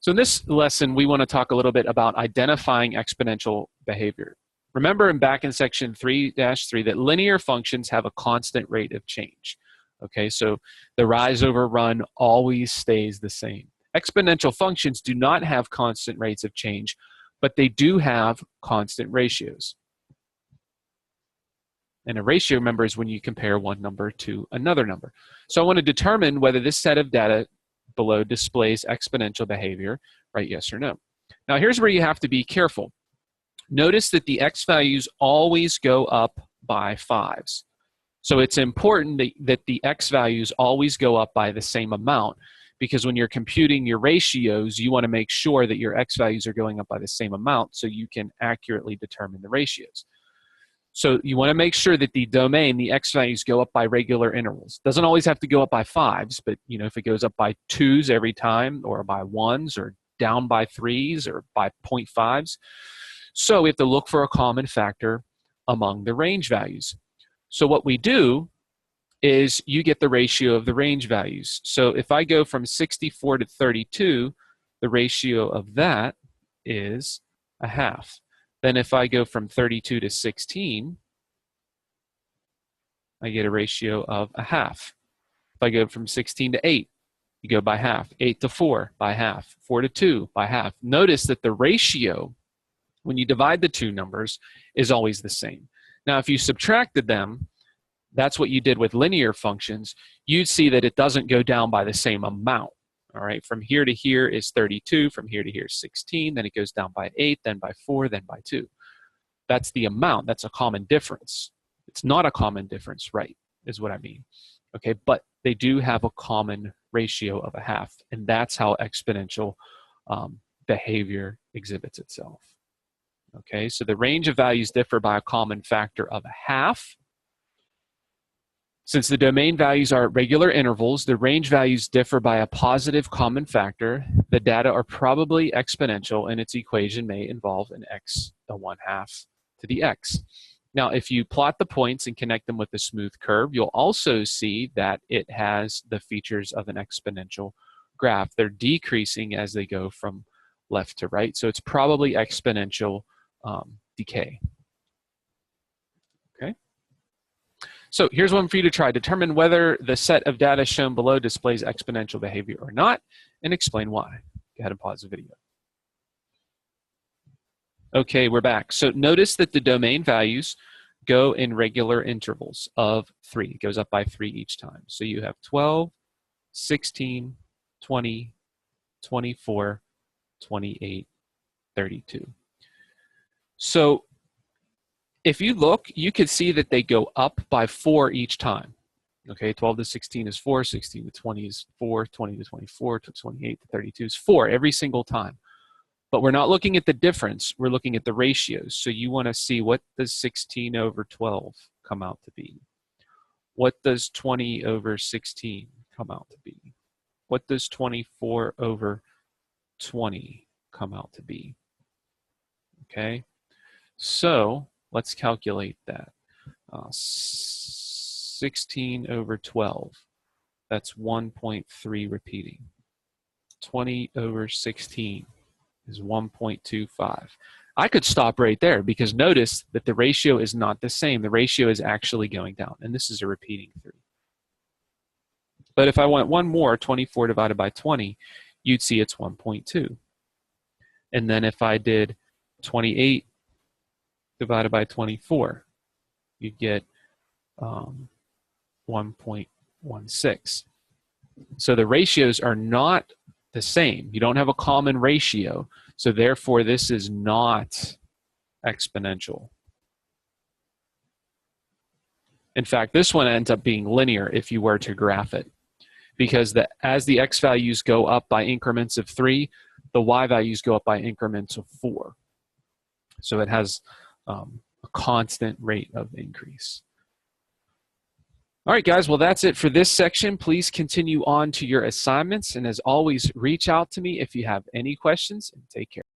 So in this lesson, we want to talk a little bit about identifying exponential behavior. Remember back in section 3-3 that linear functions have a constant rate of change. Okay, so the rise over run always stays the same. Exponential functions do not have constant rates of change, but they do have constant ratios. And a ratio, remember, is when you compare one number to another number. So I want to determine whether this set of data below displays exponential behavior, right? Yes or no. Now here's where you have to be careful. Notice that the x values always go up by 5s. So it's important that the x values always go up by the same amount, because when you're computing your ratios, you want to make sure that your x values are going up by the same amount so you can accurately determine the ratios. So you want to make sure that the domain, the x values, go up by regular intervals. Doesn't always have to go up by 5s, but if it goes up by 2s every time, or by 1s, or down by 3s, or by 0.5s. So we have to look for a common factor among the range values. So what we do is you get the ratio of the range values. So if I go from 64 to 32, the ratio of that is 1/2. Then if I go from 32 to 16, I get a ratio of 1/2. If I go from 16 to 8, you go by 1/2. 8 to 4, by 1/2. 4 to 2, by 1/2. Notice that the ratio, when you divide the two numbers, is always the same. Now, if you subtracted them, that's what you did with linear functions, you'd see that it doesn't go down by the same amount. All right, from here to here is 32, from here to here is 16, then it goes down by 8, then by 4, then by 2. That's the amount, that's a common difference. It's not a common difference, right, is what I mean. Okay, but they do have a common ratio of 1/2, and that's how exponential behavior exhibits itself. Okay, so the range of values differ by a common factor of 1/2. Since the domain values are at regular intervals, the range values differ by a positive common factor. The data are probably exponential, and its equation may involve an x, a 1/2 to the x. Now, if you plot the points and connect them with a smooth curve, you'll also see that it has the features of an exponential graph. They're decreasing as they go from left to right, so it's probably exponential decay. Okay. So here's one for you to try. Determine whether the set of data shown below displays exponential behavior or not, and explain why. Go ahead and pause the video. Okay, we're back. So notice that the domain values go in regular intervals of 3. It goes up by 3 each time. So you have 12, 16, 20, 24, 28, 32. So if you look, you can see that they go up by 4 each time. Okay, 12 to 16 is 4, 16 to 20 is 4, 20 to 24, to 28 to 32 is 4 every single time. But we're not looking at the difference, we're looking at the ratios. So you want to see, what does 16 over 12 come out to be? What does 20 over 16 come out to be? What does 24 over 20 come out to be? Okay, so let's calculate that. 16 over 12, that's 1.3 repeating. 20 over 16 is 1.25. I could stop right there, because notice that the ratio is not the same. The ratio is actually going down, and this is a repeating 3. But if I want one more, 24 divided by 20, you'd see it's 1.2. And then if I did 28 divided by 24, you'd get 1.16. So the ratios are not the same. You don't have a common ratio, so therefore this is not exponential. In fact, this one ends up being linear if you were to graph it, because as the x values go up by increments of 3, the y values go up by increments of 4. So it has a constant rate of increase. All right, guys, well, that's it for this section. Please continue on to your assignments, and as always, reach out to me if you have any questions, and take care.